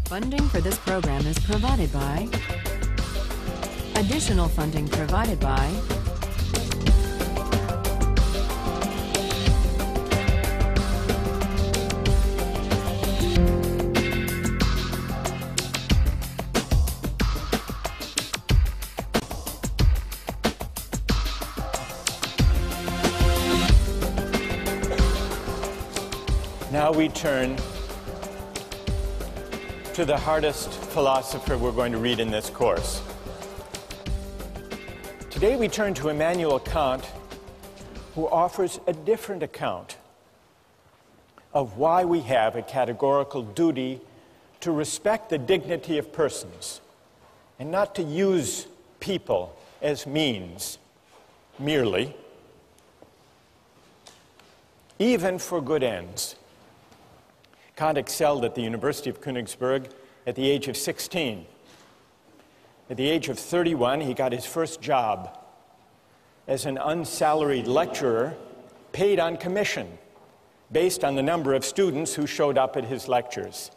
Funding for this program is provided by additional funding provided by Now we turn to the hardest philosopher we're going to read in this course. Today we turn to Immanuel Kant, who offers a different account of why we have a categorical duty to respect the dignity of persons and not to use people as means merely, even for good ends. Kant excelled at the University of Königsberg at the age of 16. At the age of 31, he got his first job as an unsalaried lecturer paid on commission based on the number of students who showed up at his lectures.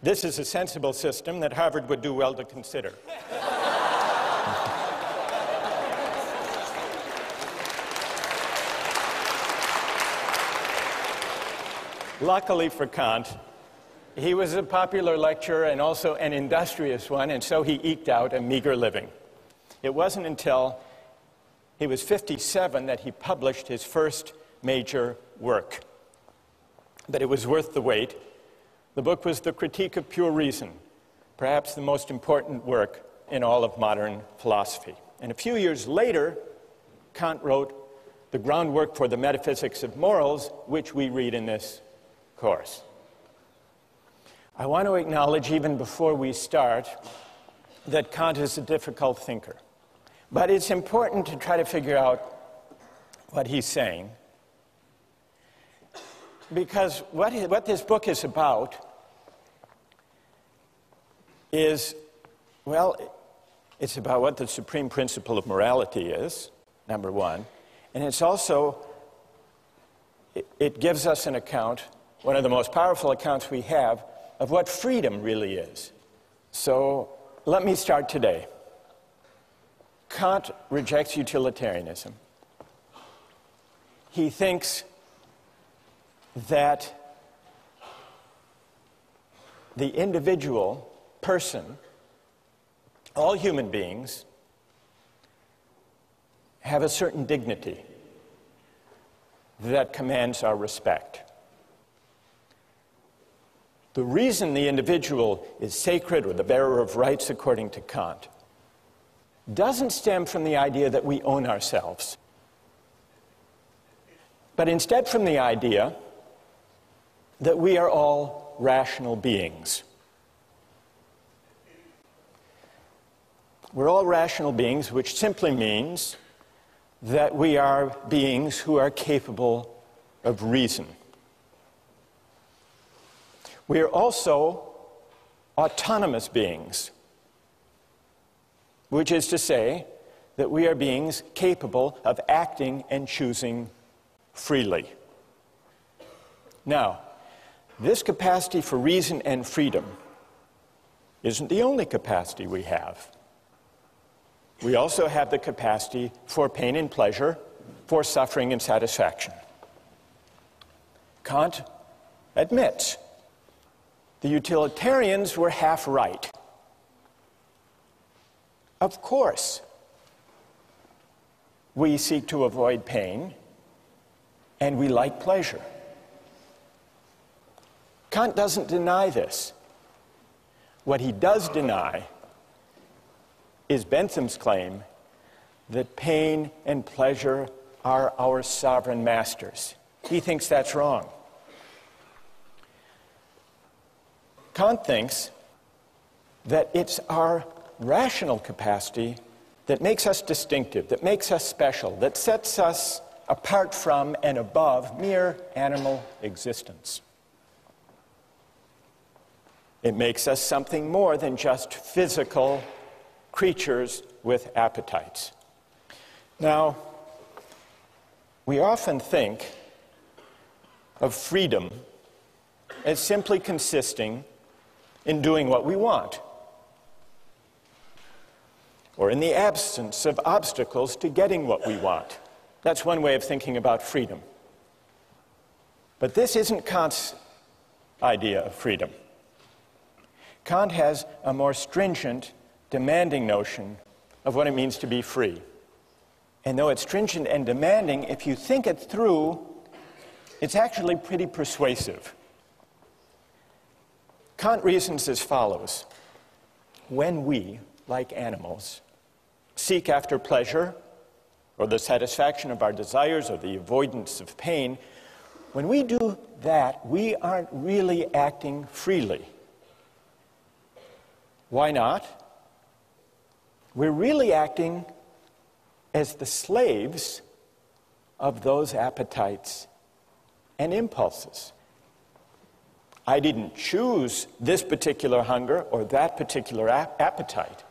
This is a sensible system that Harvard would do well to consider. Luckily for Kant, he was a popular lecturer and also an industrious one, and so he eked out a meager living. It wasn't until he was 57 that he published his first major work. But it was worth the wait. The book was The Critique of Pure Reason, perhaps the most important work in all of modern philosophy. And a few years later, Kant wrote the groundwork for the metaphysics of morals, which we read in this course. I want to acknowledge, even before we start, that Kant is a difficult thinker. But it's important to try to figure out what he's saying, because what this book is about is, well, it's about what the supreme principle of morality is, number one, and it's also, it gives us an account, one of the most powerful accounts we have, of what freedom really is. So let me start today. Kant rejects utilitarianism. He thinks that the individual person, all human beings, have a certain dignity that commands our respect. The reason the individual is sacred, or the bearer of rights according to Kant, doesn't stem from the idea that we own ourselves, but instead from the idea that we are all rational beings. We're all rational beings, which simply means that we are beings who are capable of reason. We are also autonomous beings, which is to say that we are beings capable of acting and choosing freely. Now, this capacity for reason and freedom isn't the only capacity we have. We also have the capacity for pain and pleasure, for suffering and satisfaction. Kant admits the utilitarians were half right. Of course, we seek to avoid pain, and we like pleasure. Kant doesn't deny this. What he does deny is Bentham's claim that pain and pleasure are our sovereign masters. He thinks that's wrong. Kant thinks that it's our rational capacity that makes us distinctive, that makes us special, that sets us apart from and above mere animal existence. It makes us something more than just physical creatures with appetites. Now, we often think of freedom as simply consisting in doing what we want, or in the absence of obstacles to getting what we want. That's one way of thinking about freedom. But this isn't Kant's idea of freedom. Kant has a more stringent, demanding notion of what it means to be free. And though it's stringent and demanding, if you think it through, it's actually pretty persuasive. Kant reasons as follows. When we, like animals, seek after pleasure, or the satisfaction of our desires, or the avoidance of pain, when we do that, we aren't really acting freely. Why not? We're really acting as the slaves of those appetites and impulses. I didn't choose this particular hunger or that particular appetite.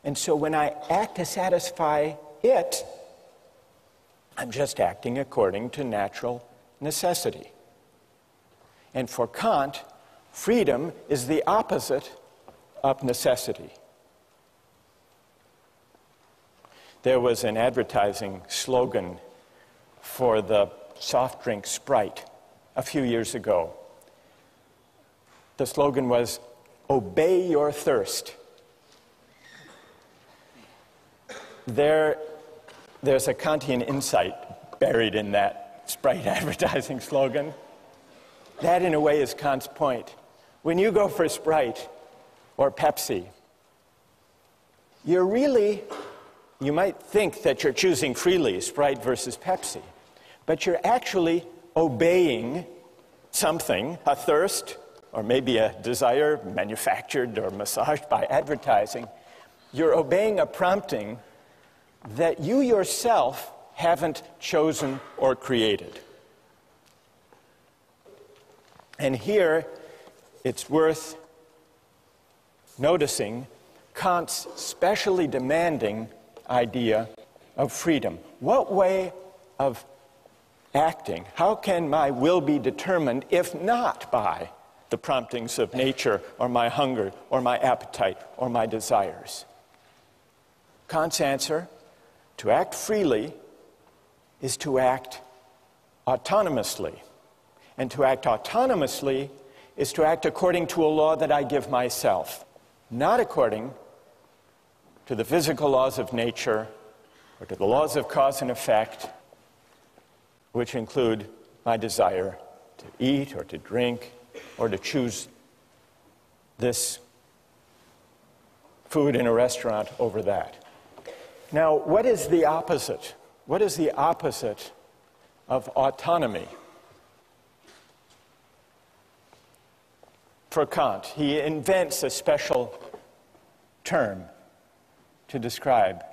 And so when I act to satisfy it, I'm just acting according to natural necessity. And for Kant, freedom is the opposite of necessity. There was an advertising slogan for the soft drink Sprite a few years ago. The slogan was, "Obey your thirst." There's a Kantian insight buried in that Sprite advertising slogan. That, in a way, is Kant's point. When you go for Sprite or Pepsi, you might think that you're choosing freely, Sprite versus Pepsi, but you're actually obeying something, a thirst, or maybe a desire manufactured or massaged by advertising. You're obeying a prompting that you yourself haven't chosen or created. And here, it's worth noticing Kant's specially demanding idea of freedom. What way of acting, how can my will be determined if not by the promptings of nature or my hunger or my appetite or my desires? Kant's answer, to act freely, is to act autonomously. And to act autonomously is to act according to a law that I give myself, not according to the physical laws of nature or to the laws of cause and effect, which include my desire to eat or to drink or to choose this food in a restaurant over that. Now, what is the opposite? What is the opposite of autonomy? For Kant, he invents a special term to describe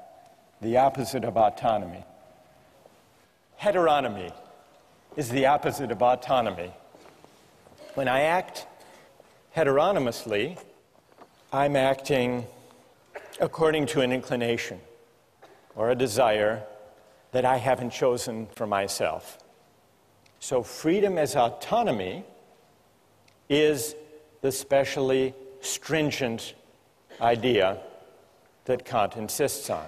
the opposite of autonomy. Heteronomy is the opposite of autonomy. When I act heteronomously, I'm acting according to an inclination or a desire that I haven't chosen for myself. So freedom as autonomy is the specially stringent idea that Kant insists on.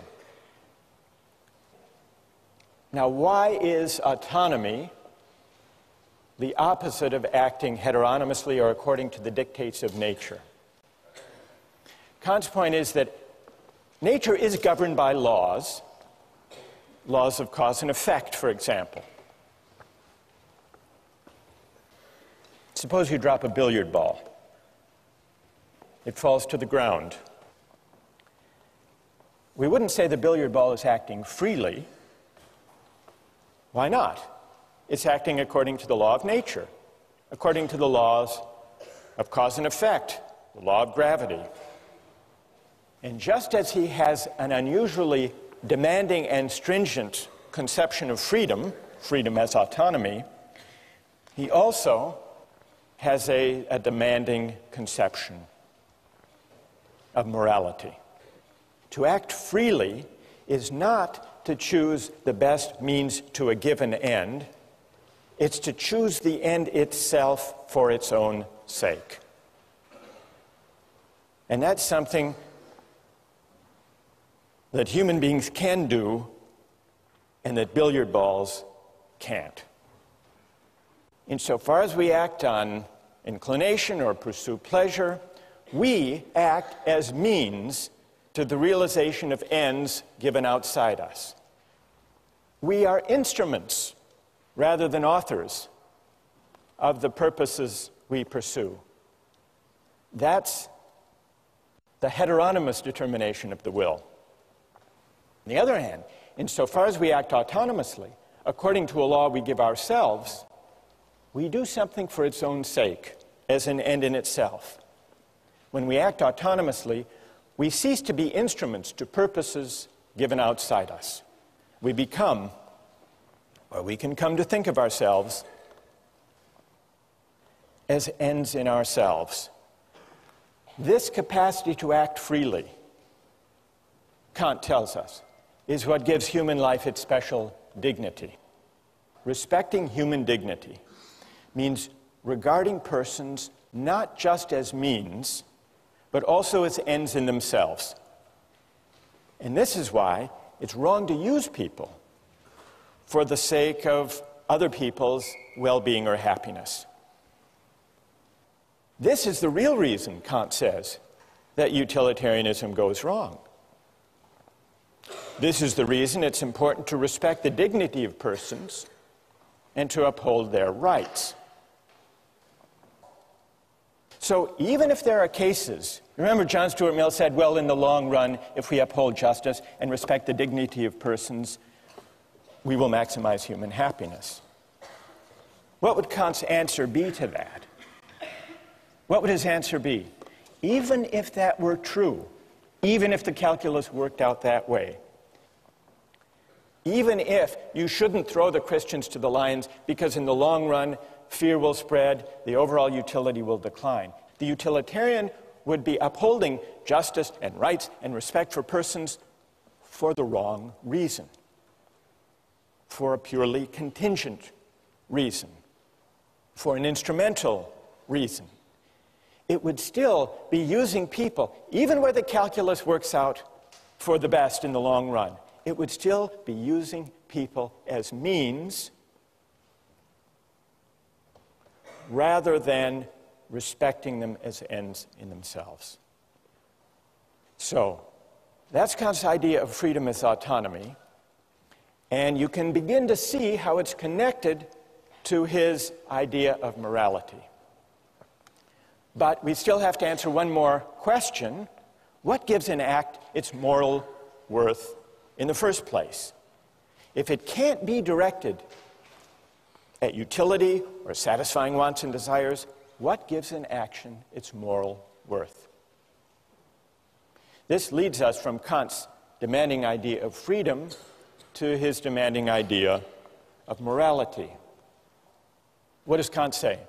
Now, why is autonomy the opposite of acting heteronomously or according to the dictates of nature? Kant's point is that nature is governed by laws, laws of cause and effect, for example. Suppose you drop a billiard ball. It falls to the ground. We wouldn't say the billiard ball is acting freely. Why not? It's acting according to the law of nature, according to the laws of cause and effect, the law of gravity. And just as he has an unusually demanding and stringent conception of freedom, freedom as autonomy, he also has a demanding conception of morality. To act freely is not to choose the best means to a given end. It's to choose the end itself for its own sake. And that's something that human beings can do and that billiard balls can't. Insofar as we act on inclination or pursue pleasure, we act as means to the realization of ends given outside us. We are instruments rather than authors of the purposes we pursue. That's the heteronymous determination of the will. On the other hand, insofar as we act autonomously, according to a law we give ourselves, we do something for its own sake, as an end in itself. When we act autonomously, we cease to be instruments to purposes given outside us. We become, or we can come to think of ourselves, as ends in ourselves. This capacity to act freely, Kant tells us, is what gives human life its special dignity. Respecting human dignity means regarding persons not just as means, but also as ends in themselves. And this is why it's wrong to use people for the sake of other people's well-being or happiness. This is the real reason, Kant says, that utilitarianism goes wrong. This is the reason it's important to respect the dignity of persons and to uphold their rights. So even if there are cases, remember John Stuart Mill said, well, in the long run, if we uphold justice and respect the dignity of persons, we will maximize human happiness. What would Kant's answer be to that? What would his answer be? Even if that were true, even if the calculus worked out that way, even if you shouldn't throw the Christians to the lions because in the long run, fear will spread, the overall utility will decline. The utilitarian would be upholding justice and rights and respect for persons for the wrong reason, for a purely contingent reason, for an instrumental reason. It would still be using people, even where the calculus works out for the best in the long run, it would still be using people as means rather than respecting them as ends in themselves. So, that's Kant's idea of freedom as autonomy, and you can begin to see how it's connected to his idea of morality. But we still have to answer one more question. What gives an act its moral worth in the first place? If it can't be directed at utility or satisfying wants and desires, what gives an action its moral worth? This leads us from Kant's demanding idea of freedom to his demanding idea of morality. What does Kant say?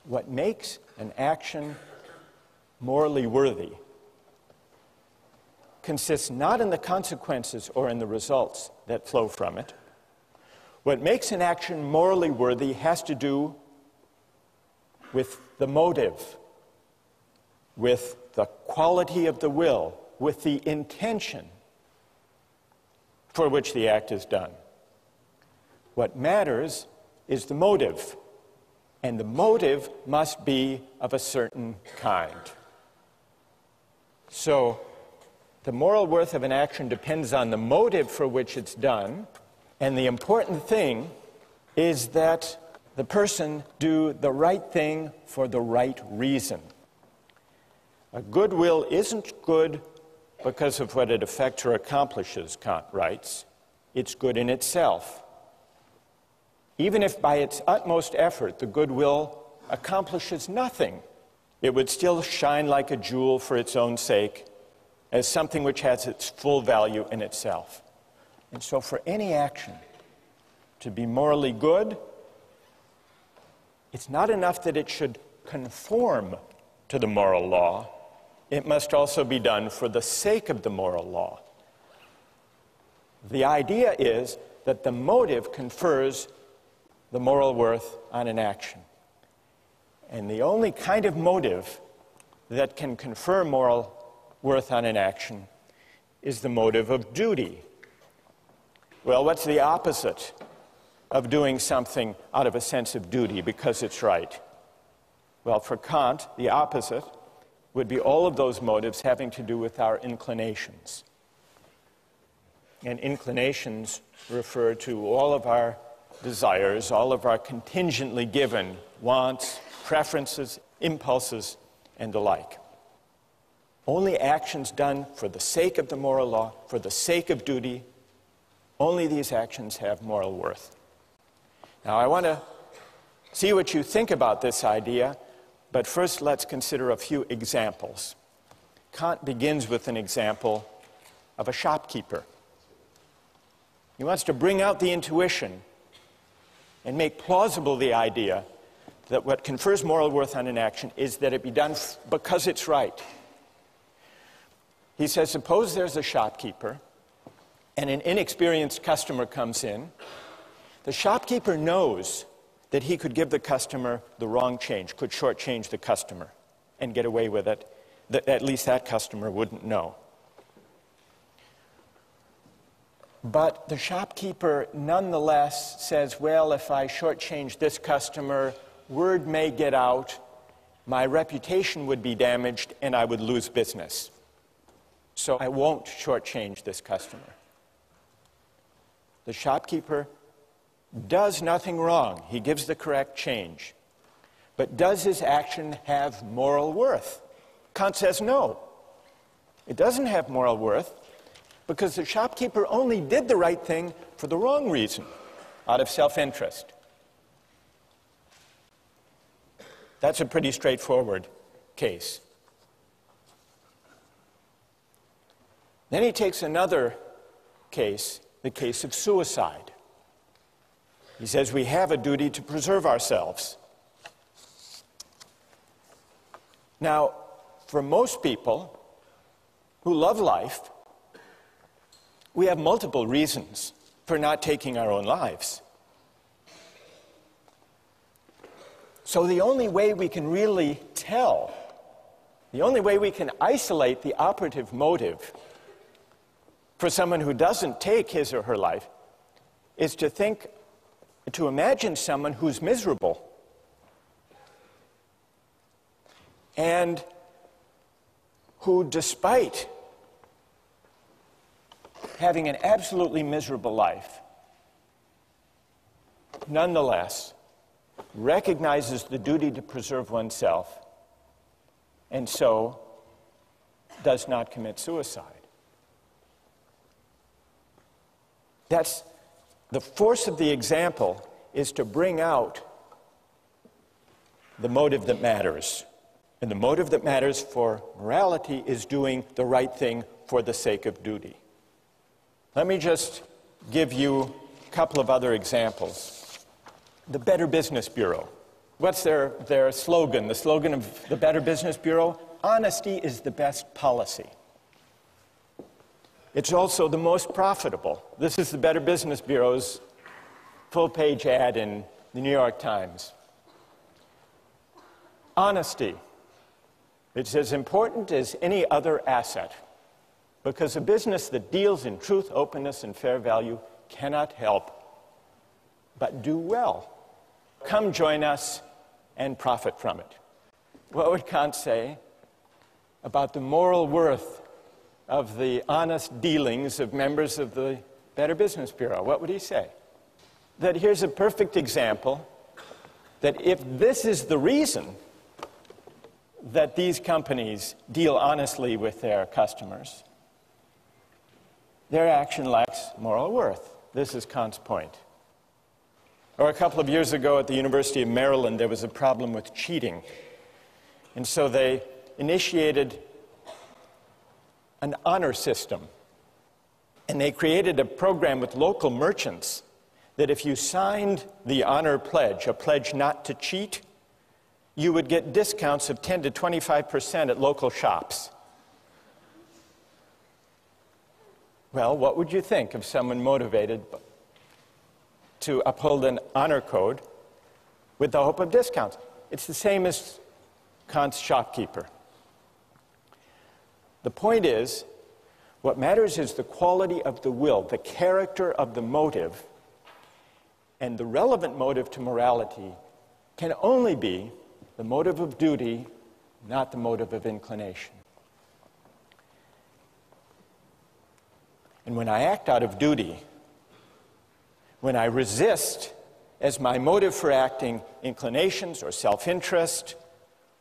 What makes an action morally worthy consists not in the consequences or in the results that flow from it. What makes an action morally worthy has to do with the motive, with the quality of the will, with the intention for which the act is done. What matters is the motive, and the motive must be of a certain kind. So, the moral worth of an action depends on the motive for which it's done, and the important thing is that the person do the right thing for the right reason. A good will isn't good because of what it affects or accomplishes, Kant writes. It's good in itself. Even if by its utmost effort the good will accomplishes nothing, it would still shine like a jewel for its own sake, as something which has its full value in itself. And so for any action to be morally good, it's not enough that it should conform to the moral law. It must also be done for the sake of the moral law. The idea is that the motive confers the moral worth on an action. And the only kind of motive that can confer moral worth on an action is the motive of duty. Well, what's the opposite of doing something out of a sense of duty because it's right? Well, for Kant, the opposite would be all of those motives having to do with our inclinations. And inclinations refer to all of our desires, all of our contingently given wants, preferences, impulses, and the like. Only actions done for the sake of the moral law, for the sake of duty, only these actions have moral worth. Now, I want to see what you think about this idea, but first let's consider a few examples. Kant begins with an example of a shopkeeper. He wants to bring out the intuition and make plausible the idea that what confers moral worth on an action is that it be done because it's right. He says, suppose there's a shopkeeper and an inexperienced customer comes in. The shopkeeper knows that he could give the customer the wrong change, could shortchange the customer and get away with it, that at least that customer wouldn't know. But the shopkeeper nonetheless says, well, if I shortchange this customer, word may get out, my reputation would be damaged, and I would lose business. So I won't shortchange this customer. The shopkeeper does nothing wrong. He gives the correct change. But does his action have moral worth? Kant says no. It doesn't have moral worth because the shopkeeper only did the right thing for the wrong reason, out of self-interest. That's a pretty straightforward case. Then he takes another case, the case of suicide. He says we have a duty to preserve ourselves. Now, for most people who love life, we have multiple reasons for not taking our own lives. So the only way we can really tell, the only way we can isolate the operative motive for someone who doesn't take his or her life is to imagine someone who's miserable and who, despite having an absolutely miserable life, nonetheless recognizes the duty to preserve oneself and so does not commit suicide. That's the force of the example, is to bring out the motive that matters. And the motive that matters for morality is doing the right thing for the sake of duty. Let me just give you a couple of other examples. The Better Business Bureau. What's their slogan? The slogan of the Better Business Bureau? Honesty is the best policy. It's also the most profitable. This is the Better Business Bureau's full-page ad in the New York Times. Honesty. It's as important as any other asset, because a business that deals in truth, openness, and fair value cannot help but do well. Come join us and profit from it. What would Kant say about the moral worth of the honest dealings of members of the Better Business Bureau? What would he say? That here's a perfect example that if this is the reason that these companies deal honestly with their customers, their action lacks moral worth. This is Kant's point. Or a couple of years ago at the University of Maryland, there was a problem with cheating. And so they initiated an honor system. And they created a program with local merchants that if you signed the honor pledge, a pledge not to cheat, you would get discounts of 10 to 25% at local shops. Well, what would you think of someone motivated to uphold an honor code with the hope of discounts? It's the same as Kant's shopkeeper. The point is, what matters is the quality of the will, the character of the motive, and the relevant motive to morality can only be the motive of duty, not the motive of inclination. And when I act out of duty, when I resist as my motive for acting inclinations or self-interest,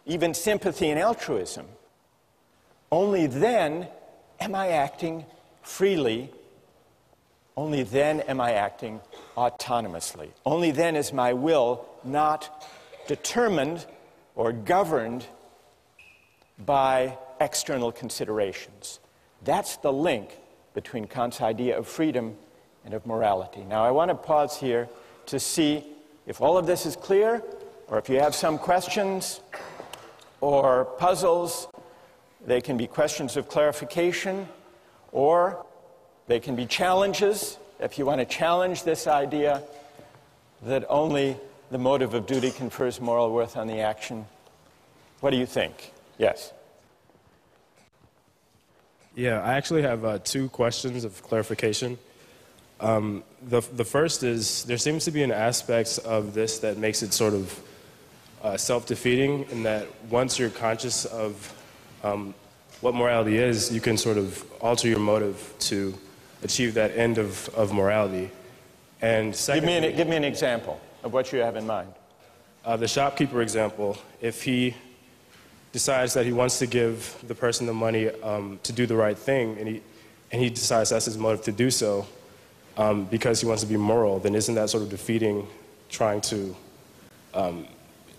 even sympathy and altruism, only then am I acting freely. Only then am I acting autonomously. Only then is my will not determined or governed by external considerations. That's the link between Kant's idea of freedom and of morality. Now, I want to pause here to see if all of this is clear, or if you have some questions or puzzles. They can be questions of clarification, or they can be challenges, if you want to challenge this idea that only the motive of duty confers moral worth on the action. What do you think? Yes? Yeah, I actually have two questions of clarification. The first is, there seems to be an aspect of this that makes it sort of self-defeating, in that once you're conscious of what morality is, you can sort of alter your motive to achieve that end of morality. And secondly, give me an example of what you have in mind. The shopkeeper example, if he decides that he wants to give the person the money to do the right thing, and he decides that's his motive to do so because he wants to be moral, then isn't that sort of defeating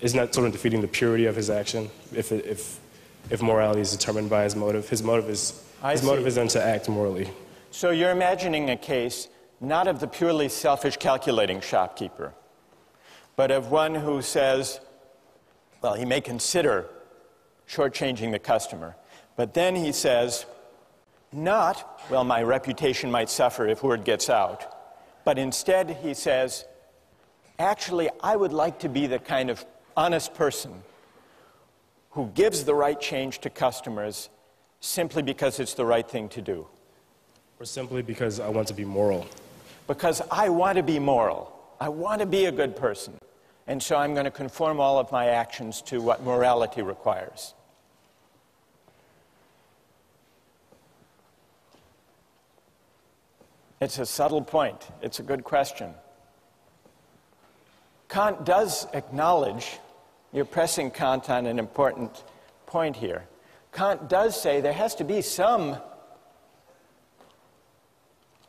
isn't that sort of defeating the purity of his action if morality is determined by his motive? His motive is then to act morally. So you're imagining a case not of the purely selfish calculating shopkeeper, but of one who says, well, he may consider shortchanging the customer, but then he says, not, well, my reputation might suffer if word gets out, but instead he says, actually, I would like to be the kind of honest person who gives the right change to customers simply because it's the right thing to do. Or simply because I want to be moral. Because I want to be moral. I want to be a good person. And so I'm going to conform all of my actions to what morality requires. It's a subtle point. It's a good question. Kant does acknowledge, you're pressing Kant on an important point here. Kant does say there has to be some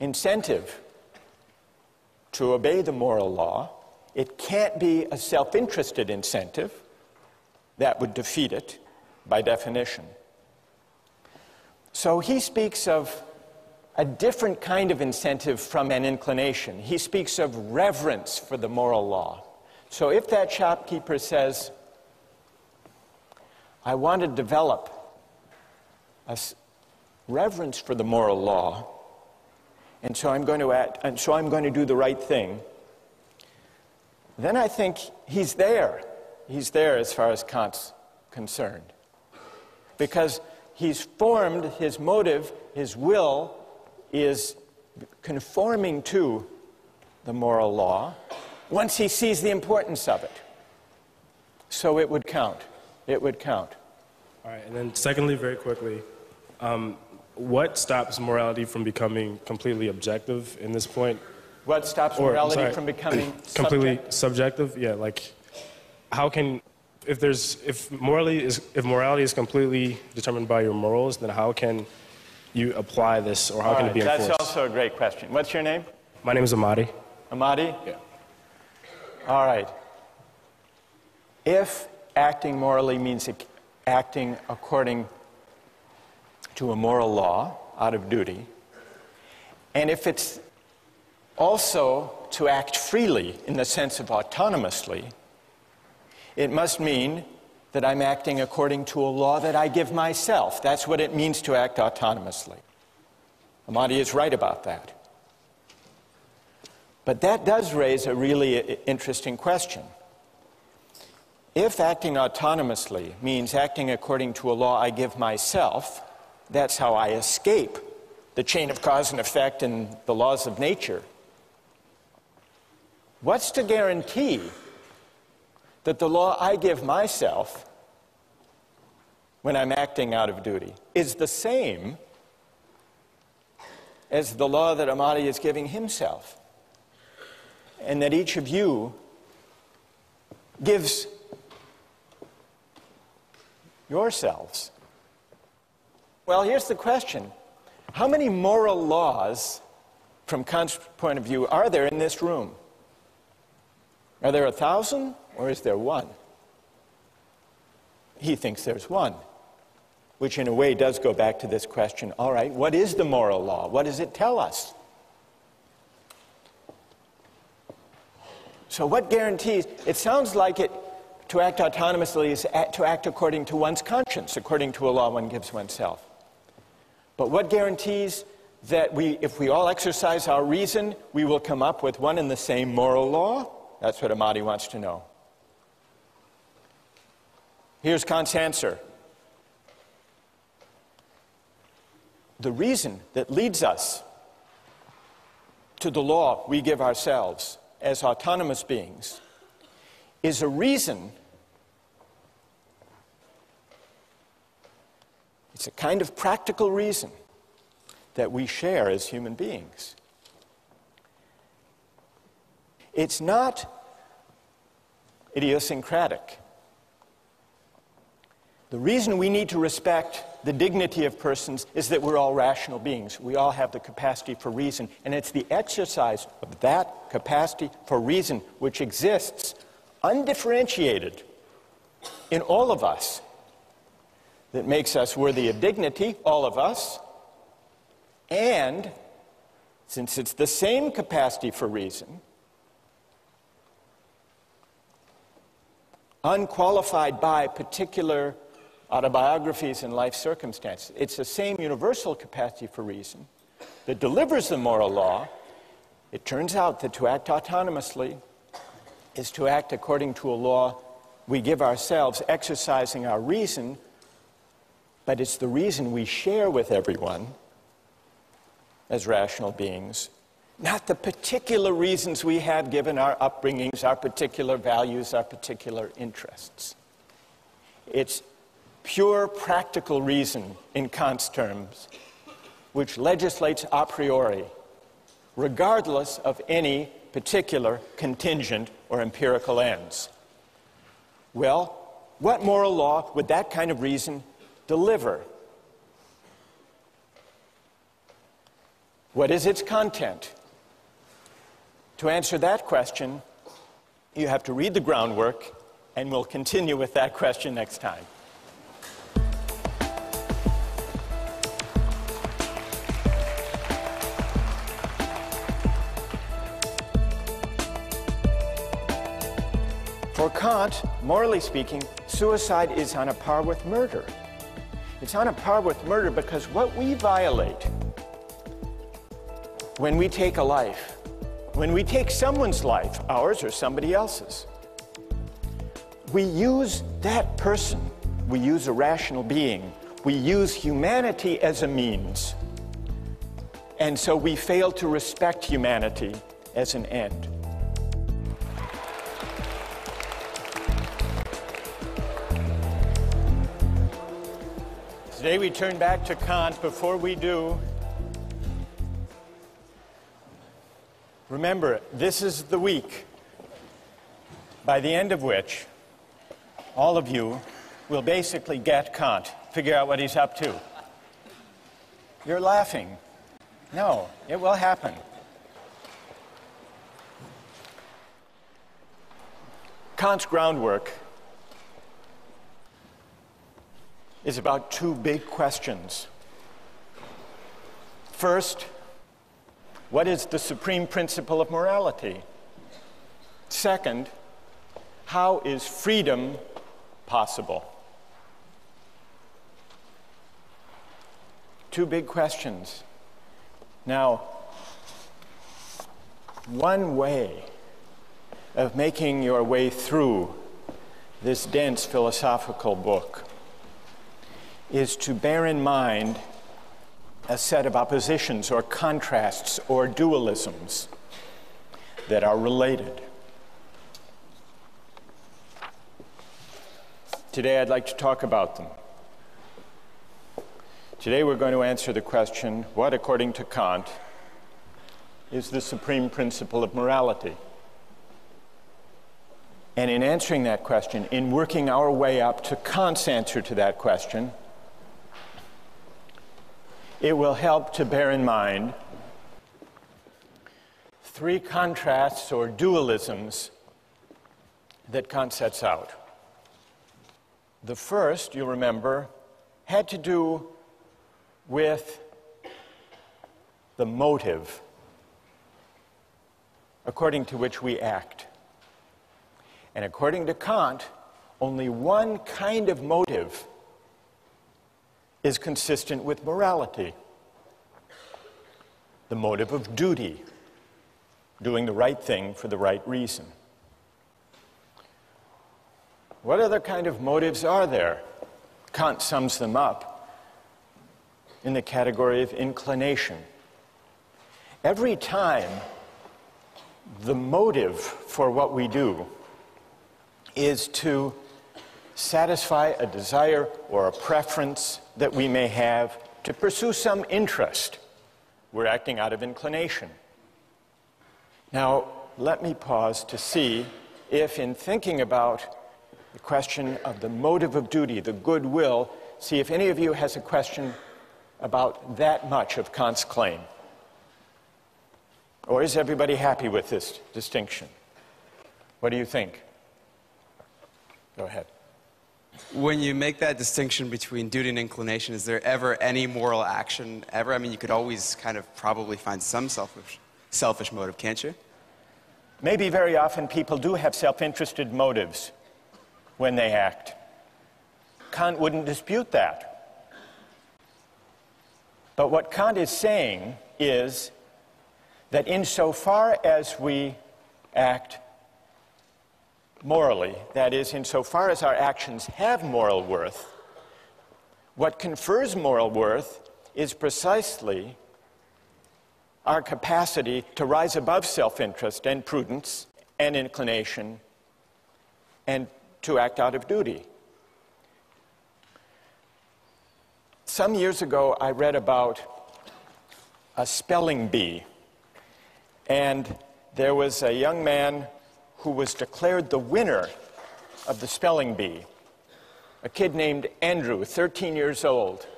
incentive to obey the moral law. It can't be a self-interested incentive. That would defeat it by definition. So he speaks of a different kind of incentive from an inclination. He speaks of reverence for the moral law. So if that shopkeeper says, I want to develop a reverence for the moral law, and so I'm going to act, and so I'm going to do the right thing, then I think he's there. He's there as far as Kant's concerned. Because he's formed his motive, his will is conforming to the moral law once he sees the importance of it. So it would count. It would count. All right, and then secondly, very quickly, what stops morality from becoming completely objective in this point? What stops morality from becoming completely subjective? Yeah, like how can, if morality is completely determined by your morals, then how can you apply this, or how can it be enforced? That's also a great question. What's your name? My name is Amadi. Amadi? Yeah. All right. If acting morally means acting according to a moral law out of duty, and if it's also to act freely in the sense of autonomously, it must mean that I'm acting according to a law that I give myself. That's what it means to act autonomously. Amadi is right about that. But that does raise a really interesting question. If acting autonomously means acting according to a law I give myself, That's how I escape the chain of cause and effect and the laws of nature. What's to guarantee that the law I give myself when I'm acting out of duty is the same as the law that Amadi is giving himself, and that each of you gives yourselves? Well, here's the question. How many moral laws, from Kant's point of view, are there in this room? Are there 1,000, or is there one? He thinks there's one, which in a way does go back to this question, all right, what is the moral law? What does it tell us? So what guarantees? It sounds like to act autonomously is to act according to one's conscience, according to a law one gives oneself. But what guarantees that if we all exercise our reason, we will come up with one and the same moral law? That's what Amadi wants to know. Here's Kant's answer. The reason that leads us to the law we give ourselves as autonomous beings is a reason, it's a kind of practical reason that we share as human beings. It's not idiosyncratic. The reason we need to respect the dignity of persons is that we're all rational beings. We all have the capacity for reason, and it's the exercise of that capacity for reason which exists undifferentiated in all of us that makes us worthy of dignity, all of us, and since it's the same capacity for reason, unqualified by particular autobiographies and life circumstances. It's the same universal capacity for reason that delivers the moral law. It turns out that to act autonomously is to act according to a law we give ourselves, exercising our reason, but it's the reason we share with everyone as rational beings, not the particular reasons we have given our upbringings, our particular values, our particular interests. It's pure practical reason, in Kant's terms, which legislates a priori, regardless of any particular contingent or empirical ends. Well, what moral law would that kind of reason deliver? What is its content? To answer that question, you have to read the groundwork, and we'll continue with that question next time. For Kant, morally speaking, suicide is on a par with murder. It's on a par with murder because what we violate when we take a life, when we take someone's life, ours or somebody else's, we use that person, we use a rational being, we use humanity as a means. And so we fail to respect humanity as an end. Today we turn back to Kant. Before we do, remember, this is the week by the end of which all of you will basically get Kant, figure out what he's up to. You're laughing. No, it will happen. Kant's groundwork is about two big questions. First, what is the supreme principle of morality? Second, how is freedom possible? Two big questions. Now, one way of making your way through this dense philosophical book is to bear in mind a set of oppositions or contrasts or dualisms that are related. Today I'd like to talk about them. Today we're going to answer the question, what, according to Kant, is the supreme principle of morality? And in answering that question, in working our way up to Kant's answer to that question, it will help to bear in mind three contrasts or dualisms that Kant sets out. The first, you remember, had to do with the motive according to which we act. And according to Kant, only one kind of motive is consistent with morality: the motive of duty, doing the right thing for the right reason. What other kind of motives are there? Kant sums them up in the category of inclination. Every time the motive for what we do is to satisfy a desire or a preference that we may have to pursue some interest, we're acting out of inclination. Now, let me pause to see if, in thinking about the question of the motive of duty, the goodwill, see if any of you has a question about that much of Kant's claim. Or is everybody happy with this distinction? What do you think? Go ahead. When you make that distinction between duty and inclination, is there ever any moral action ever? I mean, you could always kind of probably find some selfish motive, can't you? Maybe very often people do have self-interested motives when they act. Kant wouldn't dispute that. But what Kant is saying is that insofar as we act morally, that is, insofar as our actions have moral worth, what confers moral worth is precisely our capacity to rise above self-interest and prudence and inclination and to act out of duty. Some years ago, I read about a spelling bee, and there was a young man who was declared the winner of the spelling bee, a kid named Andrew, 13 years old.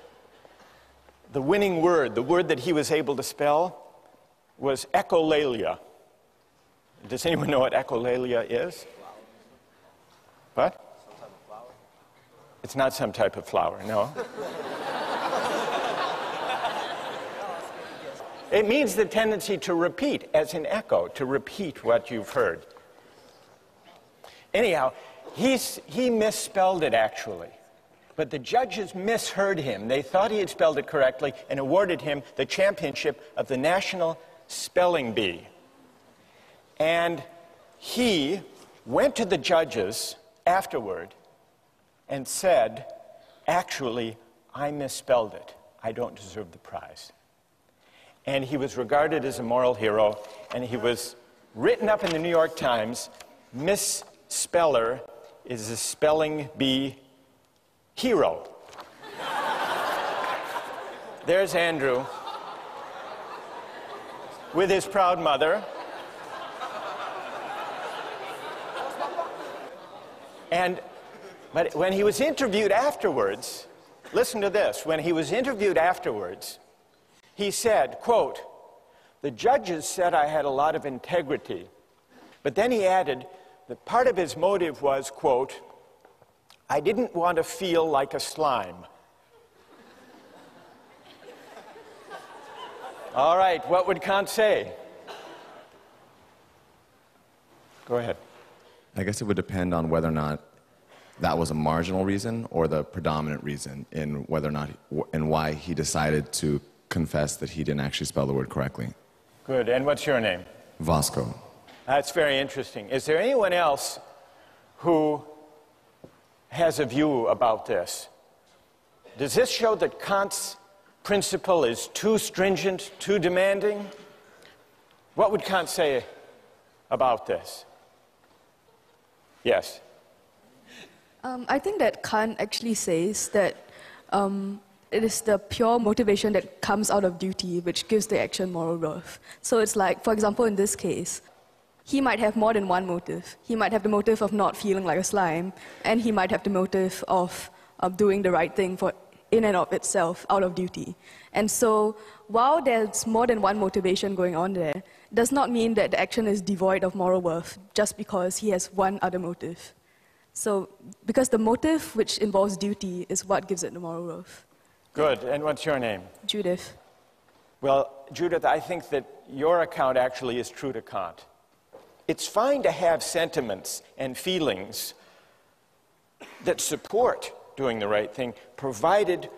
The winning word, the word that he was able to spell, was echolalia. Does anyone know what echolalia is? What? Some type of flower? It's not some type of flower, no. It means the tendency to repeat, as in echo, to repeat what you've heard. Anyhow, he misspelled it, actually. But the judges misheard him. They thought he had spelled it correctly and awarded him the championship of the National Spelling Bee. And he went to the judges afterward and said, actually, I misspelled it. I don't deserve the prize. And he was regarded as a moral hero, and he was written up in the New York Times, Misspeller is a spelling bee hero. There's Andrew with his proud mother. But when he was interviewed afterwards, listen to this, when he was interviewed afterwards, he said, quote, "The judges said I had a lot of integrity." But then he added that part of his motive was, quote, "I didn't want to feel like a slime." All right, what would Kant say? Go ahead. I guess it would depend on whether or not that was a marginal reason or the predominant reason in whether or not and why he decided to confess that he didn't actually spell the word correctly. Good. And what's your name? Vasco. That's very interesting. Is there anyone else who has a view about this? Does this show that Kant's principle is too stringent, too demanding? What would Kant say about this? Yes? I think that Kant actually says that it is the pure motivation that comes out of duty which gives the action moral worth. So it's like, for example, in this case, he might have more than one motive. He might have the motive of not feeling like a slime, and he might have the motive of doing the right thing for in and of itself, out of duty. And so, while there's more than one motivation going on there, does not mean that the action is devoid of moral worth just because he has one other motive. So, because the motive which involves duty is what gives it the moral worth. Good. And what's your name? Judith. Well, Judith, I think that your account actually is true to Kant. It's fine to have sentiments and feelings that support doing the right thing, provided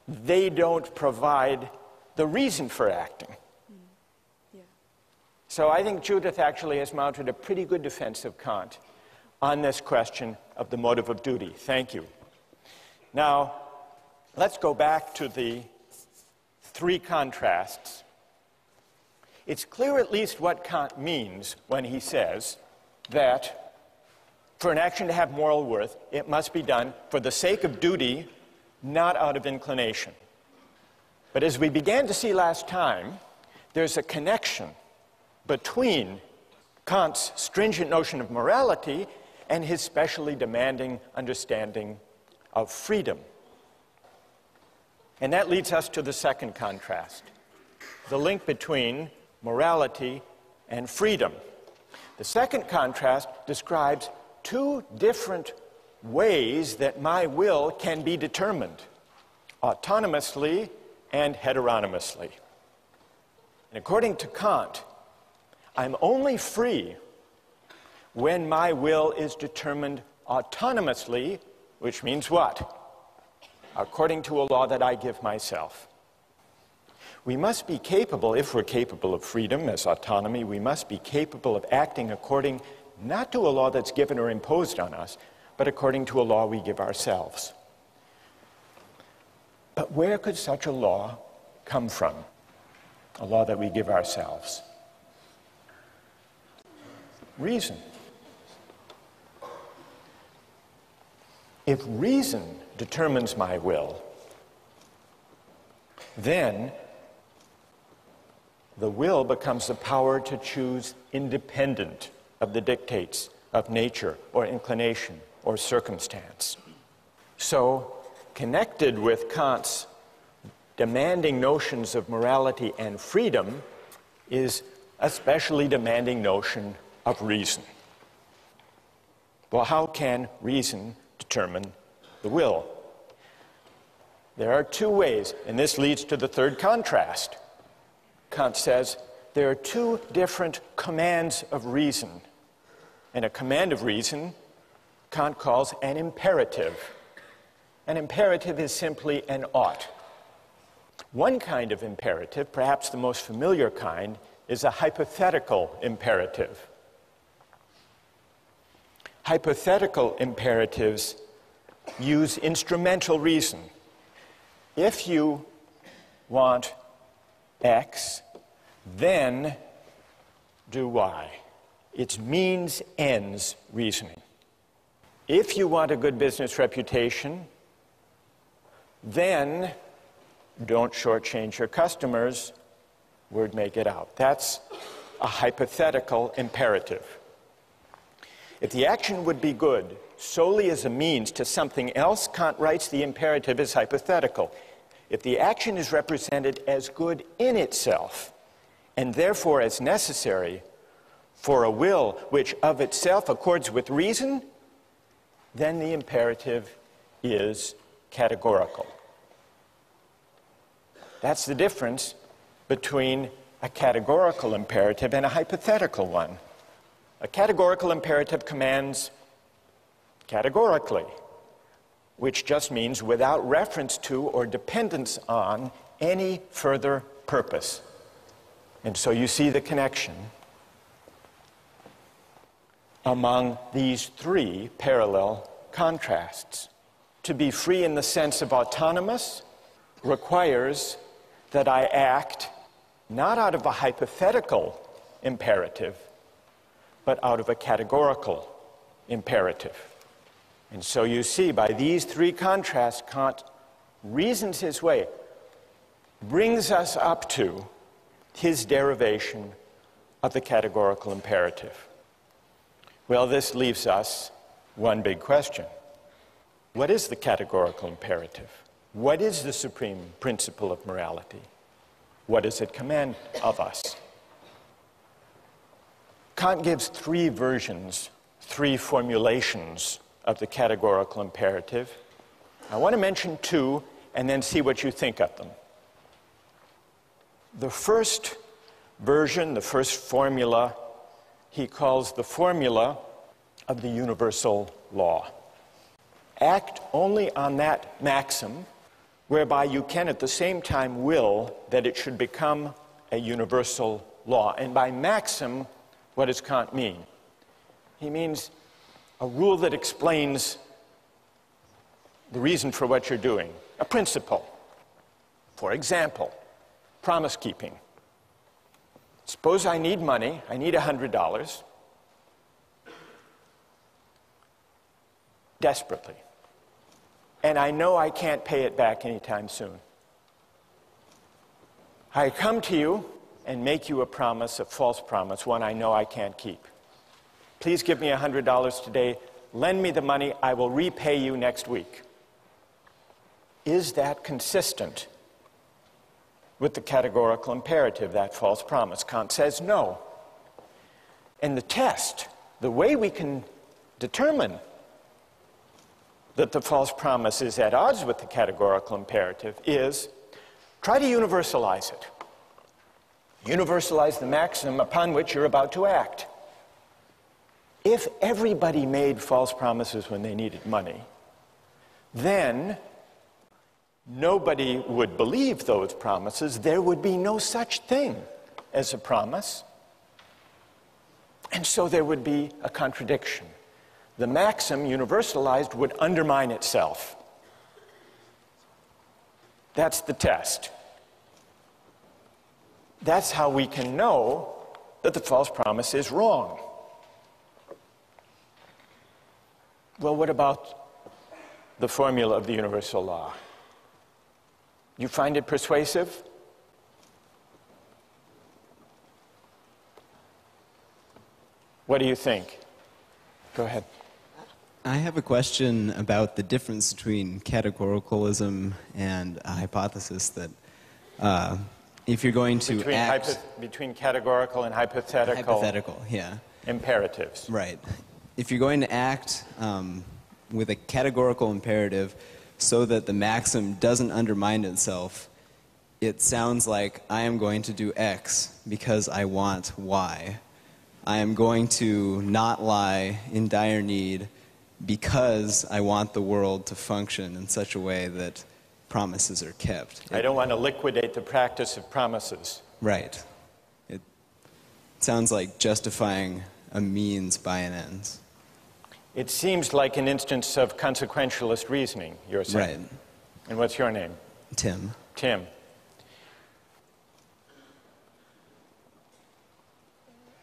they don't provide the reason for acting. Yeah. So I think Judith actually has mounted a pretty good defense of Kant on this question of the motive of duty. Thank you. Now, let's go back to the three contrasts. It's clear at least what Kant means when he says that for an action to have moral worth, it must be done for the sake of duty, not out of inclination. But as we began to see last time, there's a connection between Kant's stringent notion of morality and his specially demanding understanding of freedom. And that leads us to the second contrast, the link between morality and freedom. The second contrast describes two different ways that my will can be determined, autonomously and heteronomously. And according to Kant, I'm only free when my will is determined autonomously, which means what? According to a law that I give myself. We must be capable, if we're capable of freedom as autonomy, we must be capable of acting according not to a law that's given or imposed on us, but according to a law we give ourselves. But where could such a law come from? A law that we give ourselves? Reason. If reason determines my will, then the will becomes the power to choose independent of the dictates of nature or inclination or circumstance. So, connected with Kant's demanding notions of morality and freedom is a specially demanding notion of reason. Well, how can reason determine the will? There are two ways, and this leads to the third contrast. Kant says there are two different commands of reason. And a command of reason, Kant calls an imperative. An imperative is simply an ought. One kind of imperative, perhaps the most familiar kind, is a hypothetical imperative. Hypothetical imperatives use instrumental reason. If you want X, then do Y. It's means-ends reasoning. If you want a good business reputation, then don't shortchange your customers, word may get out. That's a hypothetical imperative. If the action would be good solely as a means to something else, Kant writes the imperative is hypothetical. If the action is represented as good in itself, and therefore as necessary for a will which of itself accords with reason, then the imperative is categorical. That's the difference between a categorical imperative and a hypothetical one. A categorical imperative commands categorically, which just means without reference to or dependence on any further purpose. And so you see the connection among these three parallel contrasts. To be free in the sense of autonomous requires that I act not out of a hypothetical imperative, but out of a categorical imperative. And so you see, by these three contrasts, Kant reasons his way, brings us up to his derivation of the categorical imperative. Well, this leaves us one big question. What is the categorical imperative? What is the supreme principle of morality? What does it command of us? Kant gives three versions, three formulations of the categorical imperative. I want to mention two and then see what you think of them. The first version, the first formula, he calls the formula of the universal law. Act only on that maxim whereby you can at the same time will that it should become a universal law. And by maxim, what does Kant mean? He means a rule that explains the reason for what you're doing, a principle. For example, promise keeping. Suppose I need money, I need $100, desperately. And I know I can't pay it back anytime soon. I come to you and make you a promise, a false promise, one I know I can't keep. Please give me $100 today, lend me the money, I will repay you next week. Is that consistent with the categorical imperative, that false promise? Kant says no. And the test, the way we can determine that the false promise is at odds with the categorical imperative is try to universalize it. Universalize the maxim upon which you're about to act. If everybody made false promises when they needed money, then nobody would believe those promises. There would be no such thing as a promise. And so there would be a contradiction. The maxim, universalized, would undermine itself. That's the test. That's how we can know that the false promise is wrong. Well, what about the formula of the universal law? You find it persuasive? What do you think? Go ahead. I have a question about the difference between categoricalism and a hypothesis that if you're going to between categorical and hypothetical yeah. imperatives. Right. If you're going to act with a categorical imperative so that the maxim doesn't undermine itself, it sounds like I am going to do X because I want Y. I am going to not lie in dire need because I want the world to function in such a way that promises are kept. I don't want to liquidate the practice of promises. Right. It sounds like justifying a means by an end. It seems like an instance of consequentialist reasoning, you're saying. Right. And what's your name? Tim. Tim.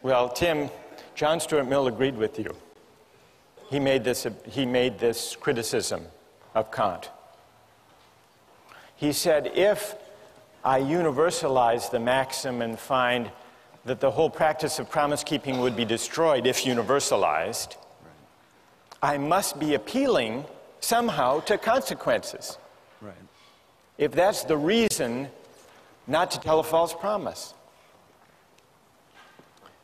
Well, Tim, John Stuart Mill agreed with you. He made this criticism of Kant. He said, if I universalize the maxim and find that the whole practice of promise-keeping would be destroyed if universalized, I must be appealing somehow to consequences. Right. If that's the reason not to tell a false promise.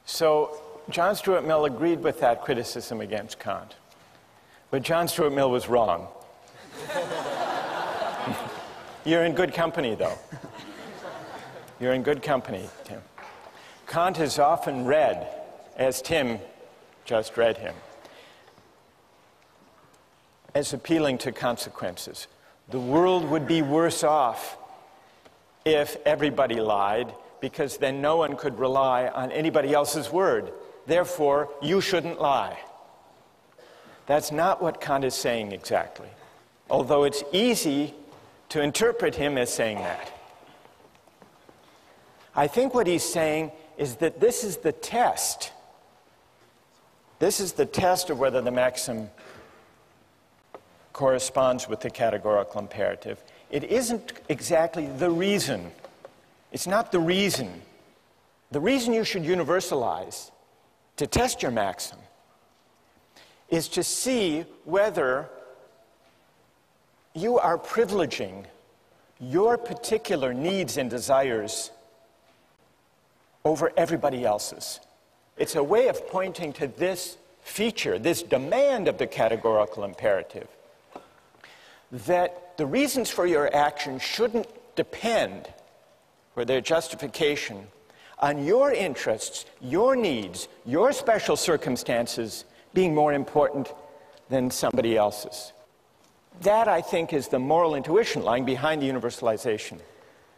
So John Stuart Mill agreed with that criticism against Kant. But John Stuart Mill was wrong. You're in good company, though. You're in good company, Tim. Kant is often read, as Tim just read him, as appealing to consequences. The world would be worse off if everybody lied, because then no one could rely on anybody else's word. Therefore, you shouldn't lie. That's not what Kant is saying exactly. Although it's easy to interpret him as saying that. I think what he's saying is that this is the test. This is the test of whether the maxim corresponds with the categorical imperative. It isn't exactly the reason. It's not the reason. The reason you should universalize to test your maxim is to see whether you are privileging your particular needs and desires over everybody else's. It's a way of pointing to this feature, this demand of the categorical imperative, that the reasons for your action shouldn't depend, for their justification, on your interests, your needs, your special circumstances being more important than somebody else's. That, I think, is the moral intuition lying behind the universalization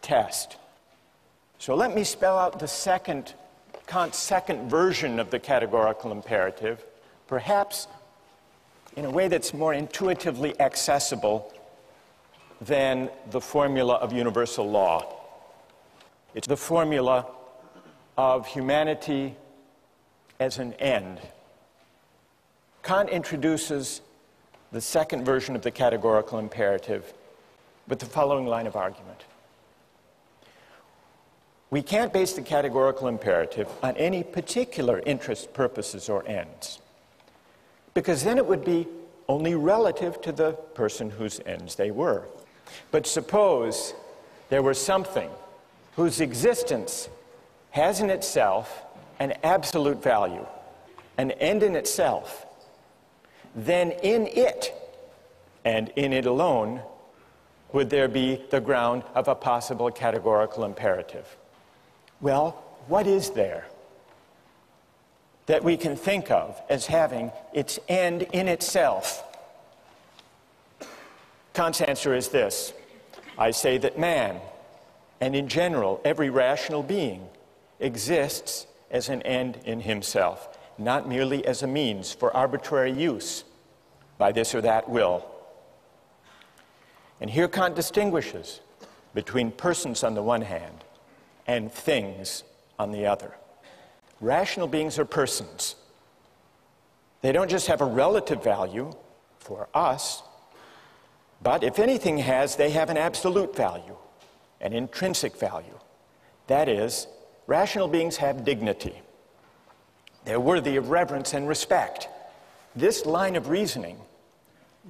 test. So let me spell out Kant's second version of the categorical imperative, perhaps in a way that's more intuitively accessible than the formula of universal law. It's the formula of humanity as an end. Kant introduces the second version of the categorical imperative with the following line of argument. We can't base the categorical imperative on any particular interests, purposes, or ends, because then it would be only relative to the person whose ends they were. But suppose there were something whose existence has in itself an absolute value, an end in itself, then in it, and in it alone, would there be the ground of a possible categorical imperative. Well, what is there that we can think of as having its end in itself? Kant's answer is this. I say that man, and in general every rational being, exists as an end in himself, not merely as a means for arbitrary use by this or that will. And here Kant distinguishes between persons on the one hand and things on the other. Rational beings are persons. They don't just have a relative value for us, but if anything they have an absolute value, an intrinsic value. That is, rational beings have dignity. They're worthy of reverence and respect. This line of reasoning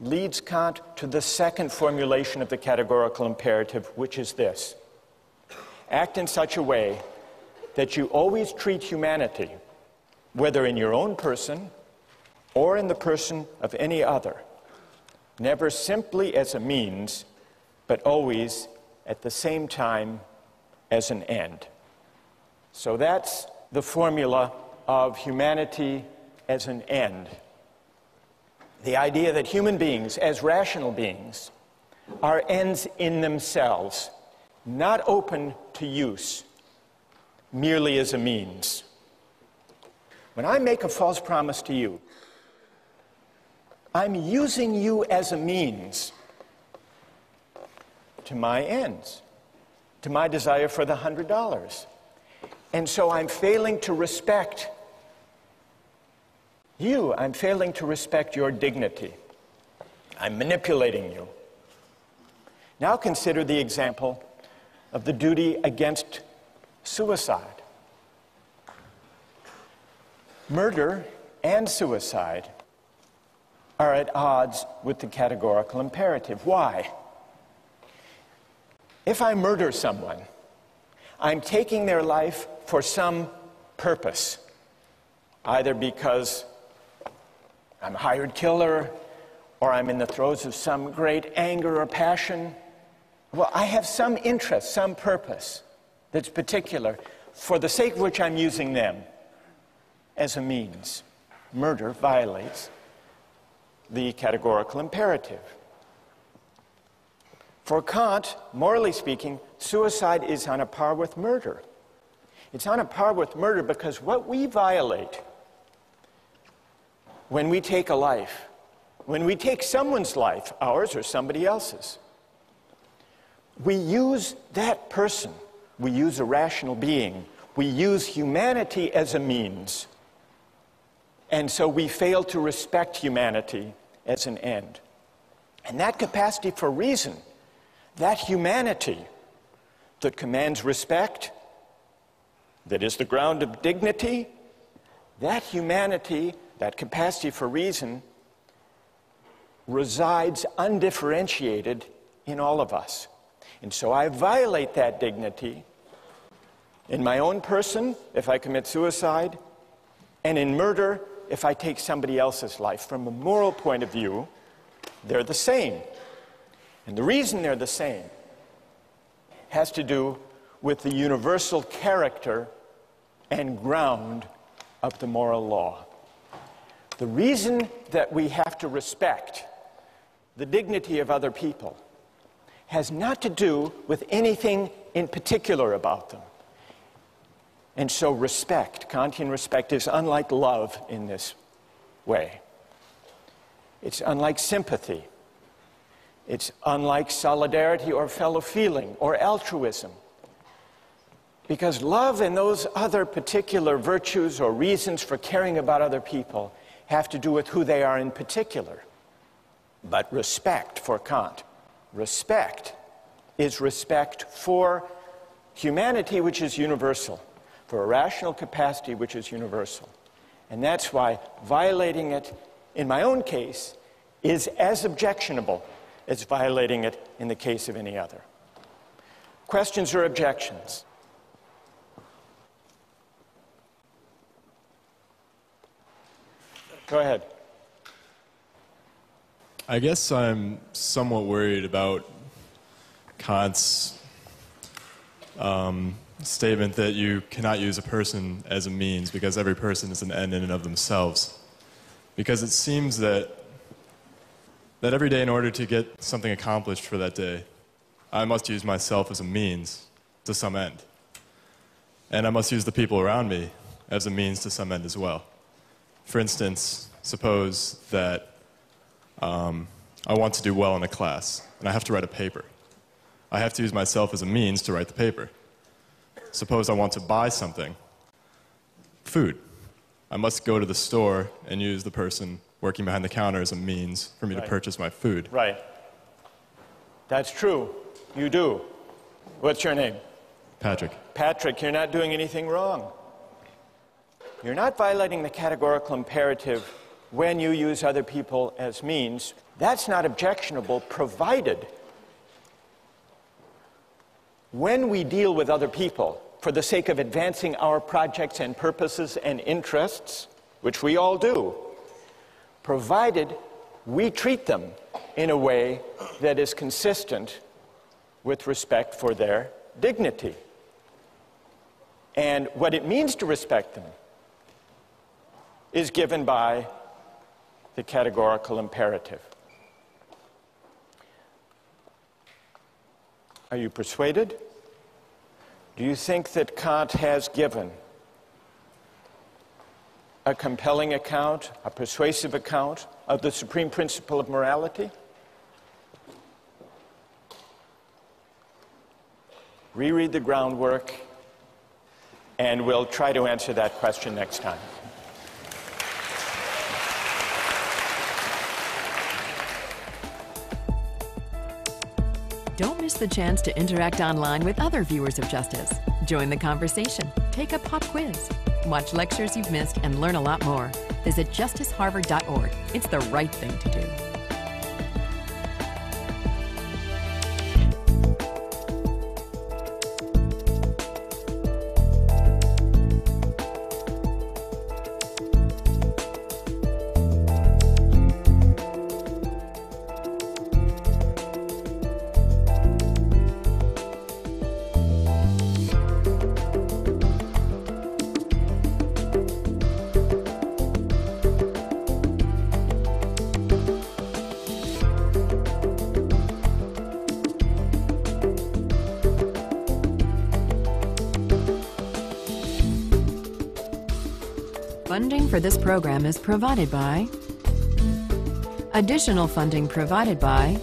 leads Kant to the second formulation of the categorical imperative, which is this. Act in such a way that you always treat humanity, whether in your own person or in the person of any other, never simply as a means, but always at the same time as an end. So that's the formula of humanity as an end. The idea that human beings, as rational beings, are ends in themselves, not open to use, merely as a means. When I make a false promise to you, I'm using you as a means to my ends, to my desire for the $100. And so I'm failing to respect you. I'm failing to respect your dignity. I'm manipulating you. Now consider the example of the duty against suicide. Murder and suicide are at odds with the categorical imperative. Why? If I murder someone, I'm taking their life for some purpose, either because I'm a hired killer or I'm in the throes of some great anger or passion. Well, I have some interest, some purpose that's particular, for the sake of which I'm using them as a means. Murder violates the categorical imperative. For Kant, morally speaking, suicide is on a par with murder. It's on a par with murder because what we violate when we take a life, when we take someone's life, ours or somebody else's, we use that person, we use a rational being, we use humanity as a means. And so we fail to respect humanity as an end. And that capacity for reason, that humanity that commands respect, that is the ground of dignity, that humanity, that capacity for reason, resides undifferentiated in all of us. And so I violate that dignity in my own person if I commit suicide, and in murder if I take somebody else's life. From a moral point of view, they're the same. And the reason they're the same has to do with the universal character and ground of the moral law. The reason that we have to respect the dignity of other people has not to do with anything in particular about them. And so respect, Kantian respect, is unlike love in this way. It's unlike sympathy. It's unlike solidarity or fellow feeling or altruism. Because love and those other particular virtues or reasons for caring about other people have to do with who they are in particular. But respect for Kant, respect is respect for humanity, which is universal, for a rational capacity which is universal. And that's why violating it, in my own case, is as objectionable as violating it in the case of any other. Questions or objections? Go ahead. I guess I'm somewhat worried about Kant's statement that you cannot use a person as a means because every person is an end in and of themselves. Because it seems that every day, in order to get something accomplished for that day, I must use myself as a means to some end. And I must use the people around me as a means to some end as well. For instance, suppose that I want to do well in a class, and I have to write a paper. I have to use myself as a means to write the paper. Suppose I want to buy something, food. I must go to the store and use the person working behind the counter as a means for me to purchase my food. Right. That's true. You do. What's your name? Patrick. Patrick, you're not doing anything wrong. You're not violating the categorical imperative when you use other people as means. That's not objectionable, provided when we deal with other people for the sake of advancing our projects and purposes and interests, which we all do, provided we treat them in a way that is consistent with respect for their dignity. And what it means to respect them is given by the categorical imperative. Are you persuaded? Do you think that Kant has given a compelling account, a persuasive account of the supreme principle of morality? Reread the groundwork, and we'll try to answer that question next time. Don't miss the chance to interact online with other viewers of Justice. Join the conversation, take a pop quiz, watch lectures you've missed, and learn a lot more. Visit justiceharvard.org. It's the right thing to do. Funding for this program is provided by... Additional funding provided by